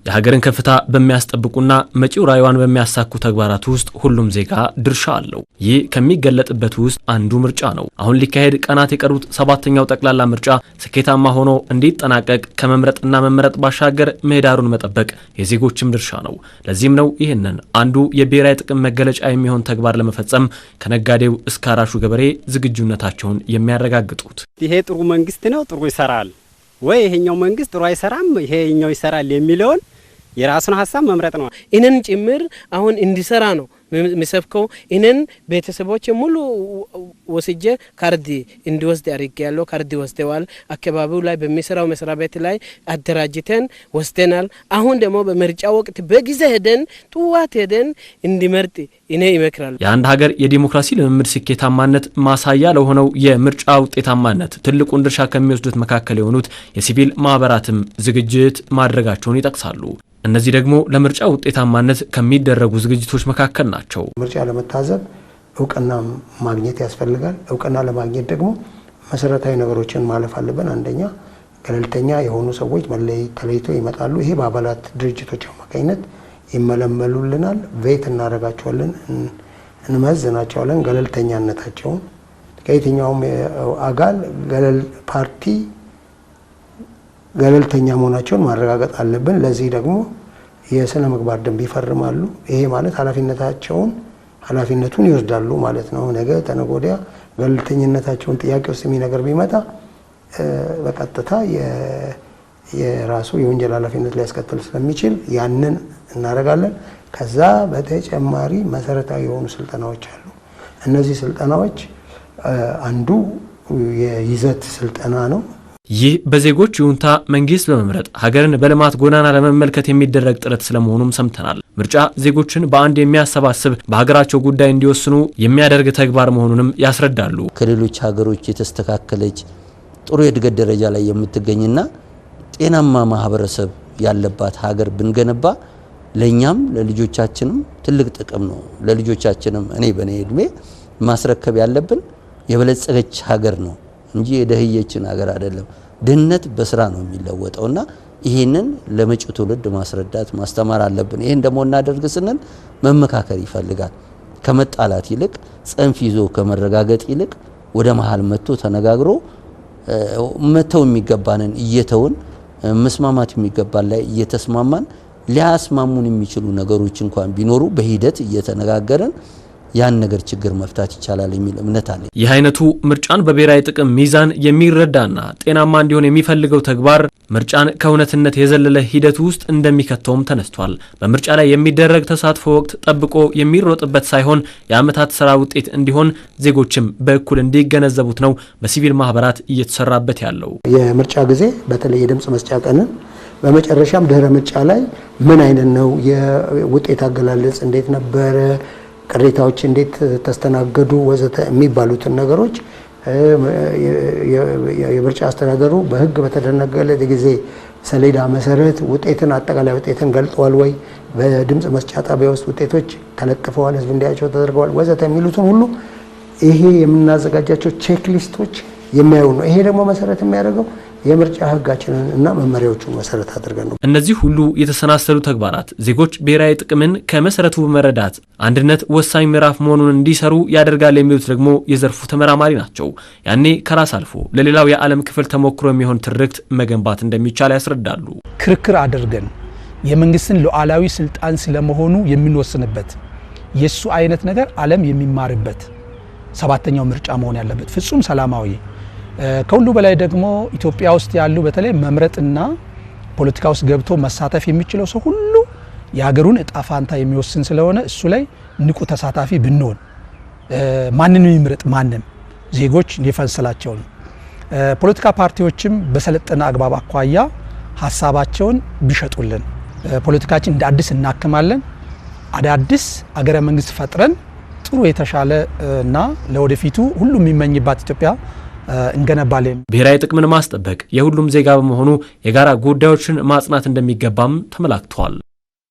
የሀገርን ከፍታ በሚያስጠብቁና መጪው ራዕይዋን በሚያሳኩ ተግባራት ውስጥ ሁሉም ዜጋ ድርሻ አለው። ይህ ከሚገለጥበት ውስጥ አንዱ ምርጫ ነው። አሁን ሊካሄድ ቀናት የቀሩት 7ኛው ጠቅላላ ምርጫ ስኬታማ ሆኖ እንዲጠናቀቅ ከመምረጥና መመረጥ ባሻገር ምህዳሩን መጠበቅ የዜጎችም ድርሻ ነው። ለዚህም ነው ይህንን አንዱ የብሔራዊ ጥቅም መገለጫ የሚሆን ተግባር ለመፈጸም ከነጋዴው እስከ አራሹ ገበሬ ዝግጁነታቸውን የሚያረጋግጡት። ይሄ ጥሩ መንግስት ነው፣ ጥሩ ይሰራል ወይ ይሄኛው መንግስት ጥሩ አይሰራም ይሄኛው ይሰራል የሚለውን የራሱን ሐሳብ መምረጥ ነው። እነን ጭምር አሁን እንዲሰራ ነው የሚሰብከው። እነን ቤተሰቦች ሙሉ ወስጄ ካርድ እንዲወስድ አድርጌያለሁ። ካርድ ወስደዋል። አካባቢው ላይ በሚሰራው መስሪያ ቤት ላይ አደራጅተን ወስደናል። አሁን ደግሞ በምርጫ ወቅት በጊዜ ሄደን ጥዋት ሄደን እንዲመርጥ እኔ ይመክራል። የአንድ ሀገር የዲሞክራሲ ልምምድ ስኬታማነት ማሳያ ለሆነው የምርጫ ውጤታማነት ትልቁን ድርሻ ከሚወስዱት መካከል የሆኑት የሲቪል ማህበራትም ዝግጅት ማድረጋቸውን ይጠቅሳሉ። እነዚህ ደግሞ ለምርጫ ውጤታማነት ከሚደረጉ ዝግጅቶች መካከል ናቸው። ምርጫ ለመታዘብ እውቅና ማግኘት ያስፈልጋል። እውቅና ለማግኘት ደግሞ መሰረታዊ ነገሮችን ማለፍ አለብን። አንደኛ ገለልተኛ የሆኑ ሰዎች ተለይተው ይመጣሉ። ይሄ በአባላት ድርጅቶች አማካኝነት ይመለመሉልናል። ቬት እናደርጋቸዋለን፣ እንመዝናቸዋለን። ገለልተኛነታቸውን ከየትኛውም አጋል ፓርቲ ገለልተኛ መሆናቸውን ማረጋገጥ አለብን። ለዚህ ደግሞ የስነ ምግባር ደንብ ይፈርማሉ። ይሄ ማለት ኃላፊነቱን ይወስዳሉ ማለት ነው። ነገ ተነገ ወዲያ ገለልተኝነታቸውን ጥያቄ ውስጥ የሚነገር ቢመጣ በቀጥታ የራሱ የወንጀል ኃላፊነት ሊያስከትል ስለሚችል ያንን እናደርጋለን። ከዛ በተጨማሪ መሰረታዊ የሆኑ ስልጠናዎች አሉ። እነዚህ ስልጠናዎች አንዱ የይዘት ስልጠና ነው። ይህ በዜጎች ይሁንታ መንግስት በመምረጥ ሀገርን በልማት ጎዳና ለመመልከት የሚደረግ ጥረት ስለመሆኑም ሰምተናል። ምርጫ ዜጎችን በአንድ የሚያሰባስብ በሀገራቸው ጉዳይ እንዲወስኑ የሚያደርግ ተግባር መሆኑንም ያስረዳሉ። ከሌሎች ሀገሮች የተስተካከለች ጥሩ የእድገት ደረጃ ላይ የምትገኝና ጤናማ ማህበረሰብ ያለባት ሀገር ብንገነባ ለኛም ለልጆቻችንም ትልቅ ጥቅም ነው። ለልጆቻችንም እኔ በኔ እድሜ ማስረከብ ያለብን የበለጸገች ሀገር ነው እንጂ የደህየችን ሀገር አይደለም። ድህነት በስራ ነው የሚለወጠውና ይሄንን ለመጪው ትውልድ ማስረዳት ማስተማር አለብን። ይሄን ደግሞ እናደርግ ስንል መመካከር ይፈልጋል። ከመጣላት ይልቅ ጽንፍ ይዞ ከመረጋገጥ ይልቅ ወደ መሃል መጥቶ ተነጋግሮ መተው የሚገባንን እየተውን መስማማት የሚገባን ላይ እየተስማማን ሊያስማሙን የሚችሉ ነገሮች እንኳን ቢኖሩ በሂደት እየተነጋገረን ያን ነገር ችግር መፍታት ይቻላል የሚል እምነት አለ። ይህ አይነቱ ምርጫን በብሔራዊ ጥቅም ሚዛን የሚረዳና ጤናማ እንዲሆን የሚፈልገው ተግባር ምርጫን ከእውነትነት የዘለለ ሂደት ውስጥ እንደሚከተውም ተነስቷል። በምርጫ ላይ የሚደረግ ተሳትፎ ወቅት ጠብቆ የሚሮጥበት ሳይሆን የዓመታት ስራ ውጤት እንዲሆን ዜጎችም በእኩል እንዲገነዘቡት ነው በሲቪል ማህበራት እየተሰራበት ያለው። የምርጫ ጊዜ በተለይ የድምጽ መስጫ ቀንን በመጨረሻም ድህረ ምርጫ ላይ ምን አይነት ነው የውጤት አገላለጽ እንዴት ነበረ፣ ቅሬታዎች እንዴት ተስተናገዱ ወዘተ የሚባሉትን ነገሮች የምርጫ አስተዳደሩ በህግ በተደነገገለት ጊዜ ሰሌዳ መሰረት ውጤትን አጠቃላይ ውጤትን ገልጧል ወይ፣ በድምጽ መስጫ ጣቢያ ውስጥ ውጤቶች ተለጥፈዋል፣ ህዝብ እንዲያቸው ተደርገዋል ወዘተ የሚሉትን ሁሉ ይሄ የምናዘጋጃቸው ቼክ ሊስቶች የሚያዩ ነው። ይሄ ደግሞ መሰረት የሚያደርገው የምርጫ ህጋችንን እና መመሪያዎቹን መሰረት አድርገን ነው። እነዚህ ሁሉ የተሰናሰሉ ተግባራት ዜጎች ብሔራዊ ጥቅምን ከመሰረቱ በመረዳት አንድነት ወሳኝ ምዕራፍ መሆኑን እንዲሰሩ ያደርጋል የሚሉት ደግሞ የዘርፉ ተመራማሪ ናቸው። ያኔ ከራስ አልፎ ለሌላው የዓለም ክፍል ተሞክሮ የሚሆን ትርክት መገንባት እንደሚቻል ያስረዳሉ። ክርክር አድርገን የመንግስትን ሉዓላዊ ስልጣን ስለመሆኑ የምንወስንበት የሱ አይነት ነገር ዓለም የሚማርበት 7ኛው ምርጫ መሆን ያለበት ፍጹም ሰላማዊ ከሁሉ በላይ ደግሞ ኢትዮጵያ ውስጥ ያሉ በተለይ መምረጥና ፖለቲካ ውስጥ ገብቶ መሳተፍ የሚችለው ሰው ሁሉ የሀገሩን እጣ ፋንታ የሚወስን ስለሆነ እሱ ላይ ንቁ ተሳታፊ ብንሆን ማንንም ይምረጥ ማንም ዜጎች ሊፈንስላቸው ነው። ፖለቲካ ፓርቲዎችም በሰለጠነ አግባብ አኳያ ሀሳባቸውን ቢሸጡልን ፖለቲካችን እንደ አዲስ እናክማለን። አዳዲስ አገረ መንግስት ፈጥረን ጥሩ የተሻለ እና ለወደፊቱ ሁሉም የሚመኝባት ኢትዮጵያ እንገነባለን። ብሔራዊ ጥቅምን ማስጠበቅ የሁሉም ዜጋ በመሆኑ የጋራ ጉዳዮችን ማጽናት እንደሚገባም ተመላክቷል።